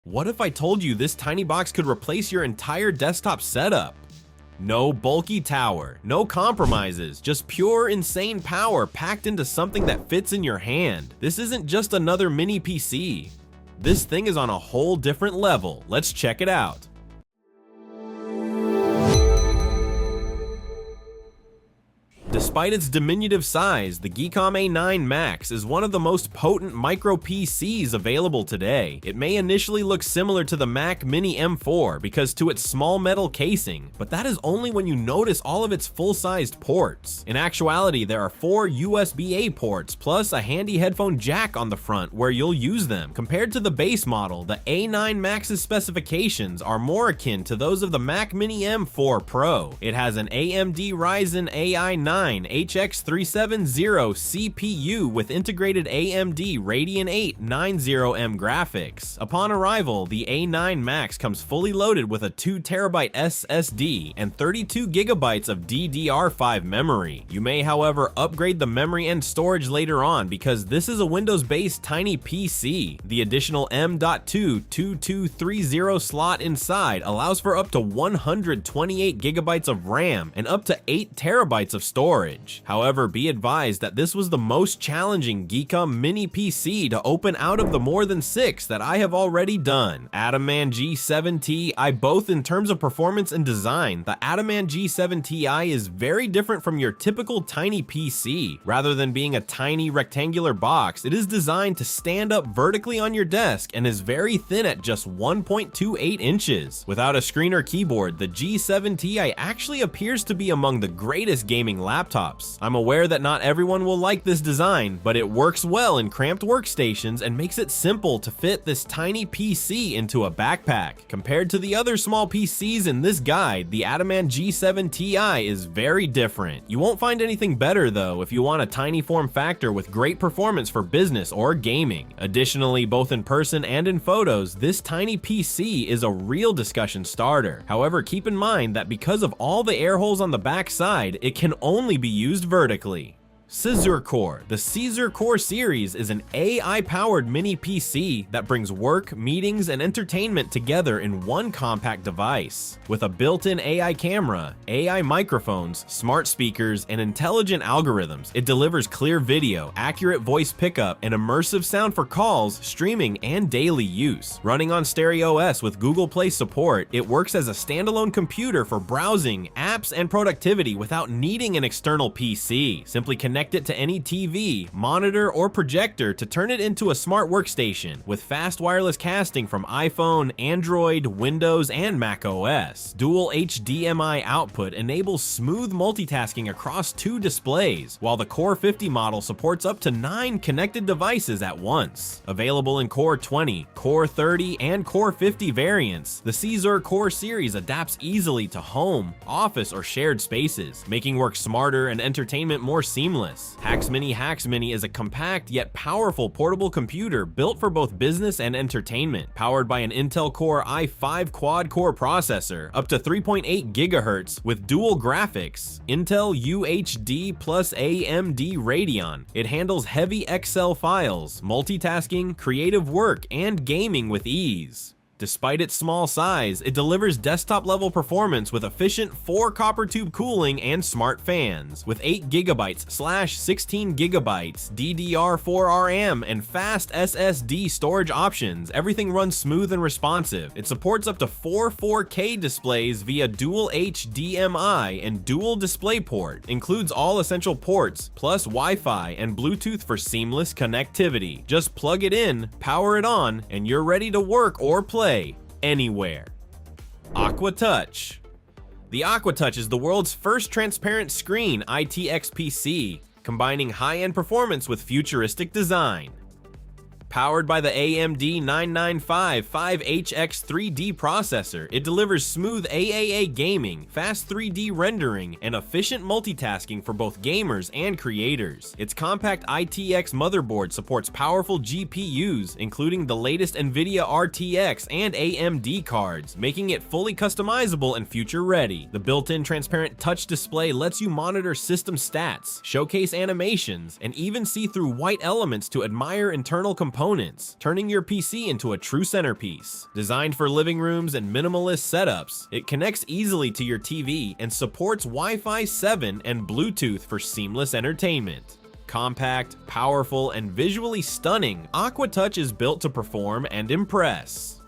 What if I told you this tiny box could replace your entire desktop setup? No bulky tower, no compromises, just pure insane power packed into something that fits in your hand. This isn't just another mini PC. This thing is on a whole different level. Let's check it out. Despite its diminutive size, the Keebmon A9 Max is one of the most potent micro PCs available today. It may initially look similar to the Mac Mini M4 because to its small metal casing, but that is only when you notice all of its full-sized ports. In actuality, there are 4 USB-A ports plus a handy headphone jack on the front where you'll use them. Compared to the base model, the A9 Max's specifications are more akin to those of the Mac Mini M4 Pro. It has an AMD Ryzen AI 9 HX370 CPU with integrated AMD Radeon 8 90M graphics. Upon arrival, the A9 Max comes fully loaded with a 2TB SSD and 32GB of DDR5 memory. You may, however, upgrade the memory and storage later on because this is a Windows-based tiny PC. The additional M.2 2230 slot inside allows for up to 128GB of RAM and up to 8TB of storage. However, be advised that this was the most challenging Keebmon Mini PC to open out of the more than 6 that I have already done. Ataman G7 Ti, both in terms of performance and design. The Ataman G7 Ti is very different from your typical tiny PC. Rather than being a tiny rectangular box, it is designed to stand up vertically on your desk and is very thin at just 1.28 inches. Without a screen or keyboard, the G7 Ti actually appears to be among the greatest gaming laptops. I'm aware that not everyone will like this design, but it works well in cramped workstations and makes it simple to fit this tiny PC into a backpack. Compared to the other small PCs in this guide, the Ataman G7 Ti is very different. You won't find anything better though if you want a tiny form factor with great performance for business or gaming. Additionally, both in person and in photos, this tiny PC is a real discussion starter. However, keep in mind that because of all the air holes on the back side, it can only be used vertically. Caesar Core. The Caesar Core series is an AI-powered mini PC that brings work, meetings, and entertainment together in one compact device. With a built-in AI camera, AI microphones, smart speakers, and intelligent algorithms, it delivers clear video, accurate voice pickup, and immersive sound for calls, streaming, and daily use. Running on Stereo OS with Google Play support, it works as a standalone computer for browsing, apps, and productivity without needing an external PC. Simply connect it to any TV, monitor, or projector to turn it into a smart workstation with fast wireless casting from iPhone, Android, Windows, and Mac OS. Dual HDMI output enables smooth multitasking across 2 displays, while the Core 50 model supports up to 9 connected devices at once. Available in Core 20, Core 30, and Core 50 variants, the Caesar Core series adapts easily to home, office, or shared spaces, making work smarter and entertainment more seamless. Hacks Mini is a compact yet powerful portable computer built for both business and entertainment, powered by an Intel Core i5 quad-core processor, up to 3.8 GHz with dual graphics, Intel UHD plus AMD Radeon. It handles heavy Excel files, multitasking, creative work, and gaming with ease. Despite its small size, it delivers desktop-level performance with efficient 4 copper tube cooling and smart fans. With 8GB/16GB DDR4 RAM and fast SSD storage options, everything runs smooth and responsive. It supports up to 4 4K displays via dual HDMI and dual DisplayPort. Includes all essential ports, plus Wi-Fi and Bluetooth for seamless connectivity. Just plug it in, power it on, and you're ready to work or play anywhere. AquaTouch. The AquaTouch is the world's first transparent screen ITX PC, combining high-end performance with futuristic design. Powered by the AMD 995-5HX 3D processor, it delivers smooth AAA gaming, fast 3D rendering, and efficient multitasking for both gamers and creators. Its compact ITX motherboard supports powerful GPUs, including the latest NVIDIA RTX and AMD cards, making it fully customizable and future-ready. The built-in transparent touch display lets you monitor system stats, showcase animations, and even see through white elements to admire internal components components, turning your PC into a true centerpiece. Designed for living rooms and minimalist setups, it connects easily to your TV and supports Wi-Fi 7 and Bluetooth for seamless entertainment. Compact, powerful, and visually stunning, AquaTouch is built to perform and impress.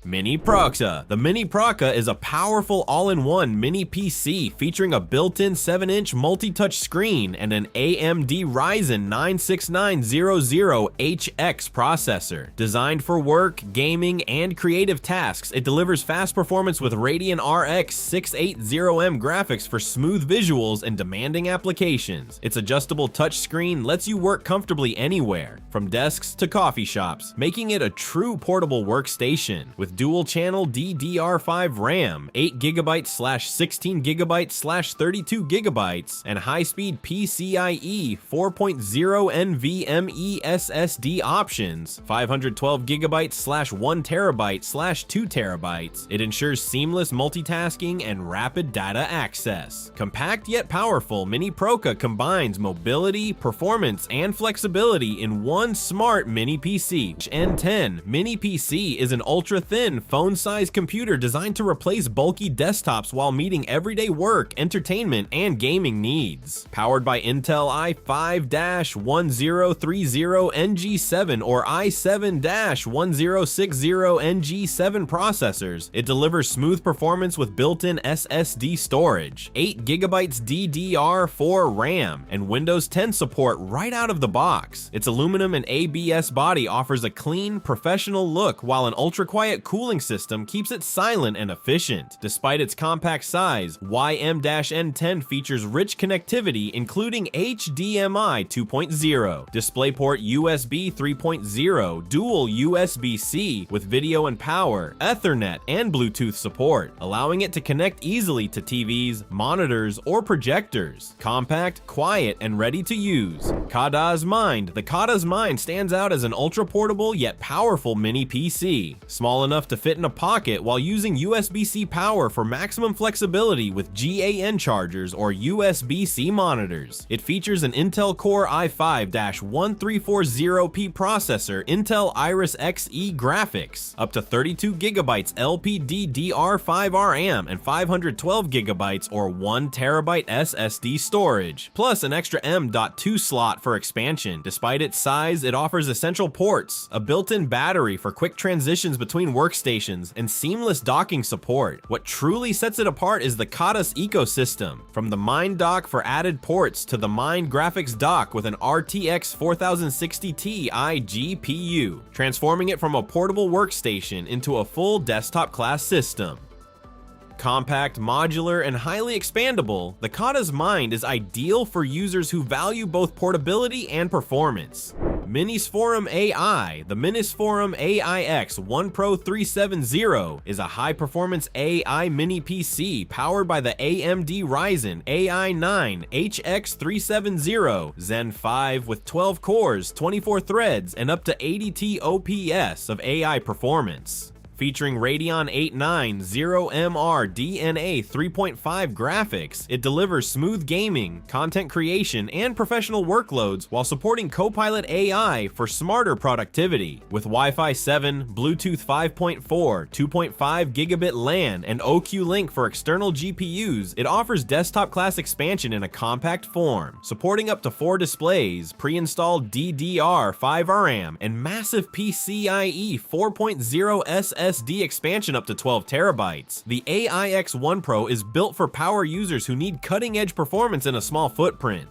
Mini Proca. The Mini Proca is a powerful all-in-one mini PC featuring a built-in 7-inch multi-touch screen and an AMD Ryzen 96900HX processor. Designed for work, gaming, and creative tasks, it delivers fast performance with Radeon RX 680M graphics for smooth visuals and demanding applications. Its adjustable touchscreen lets you work comfortably anywhere, from desks to coffee shops, making it a true portable workstation. With dual-channel DDR5 RAM, 8GB/16GB/32GB, and high-speed PCIe 4.0 NVMe SSD options, 512GB/1TB/2TB, it ensures seamless multitasking and rapid data access. Compact yet powerful, Mini Proca combines mobility, performance, and flexibility in one smart mini PC. N10 Mini PC is an ultra-thin, phone-sized computer designed to replace bulky desktops while meeting everyday work, entertainment, and gaming needs. Powered by Intel i5-1030NG7 or i7-1060NG7 processors, it delivers smooth performance with built-in SSD storage, 8GB DDR4 RAM, and Windows 10 support right out of the box. Its aluminum and ABS body offers a clean, professional look, while an ultra-quiet cooling system keeps it silent and efficient. Despite its compact size, YM-N10 features rich connectivity including HDMI 2.0, DisplayPort USB 3.0, dual USB-C with video and power, Ethernet, and Bluetooth support, allowing it to connect easily to TVs, monitors, or projectors. Compact, quiet, and ready to use. Kada's Mind. The Kada's Mind stands out as an ultra-portable yet powerful mini PC. Small enough to fit in a pocket while using USB-C power for maximum flexibility with GAN chargers or USB-C monitors. It features an Intel Core i5-1340P processor, Intel Iris Xe graphics, up to 32GB LPDDR5 RAM, and 512GB or 1TB SSD storage, plus an extra M.2 slot for expansion. Despite its size, it offers essential ports, a built-in battery for quick transitions between workstations, and seamless docking support. What truly sets it apart is the Kada's ecosystem, from the Mind dock for added ports to the Mind graphics dock with an RTX 4060 Ti GPU, transforming it from a portable workstation into a full desktop-class system. Compact, modular, and highly expandable, the Kada's Mind is ideal for users who value both portability and performance. Minisforum AI. The Minisforum AIX 1 Pro 370 is a high-performance AI mini PC powered by the AMD Ryzen AI 9 HX370 Zen 5 with 12 cores, 24 threads, and up to 80 TOPS of AI performance. Featuring Radeon 8900MR DNA 3.5 graphics, it delivers smooth gaming, content creation, and professional workloads while supporting Copilot AI for smarter productivity. With Wi-Fi 7, Bluetooth 5.4, 2.5 gigabit LAN, and OCuLink for external GPUs, it offers desktop-class expansion in a compact form, supporting up to 4 displays, pre-installed DDR5 RAM, and massive PCIe 4.0 SSD expansion up to 12 terabytes. The AIX 1 Pro is built for power users who need cutting-edge performance in a small footprint.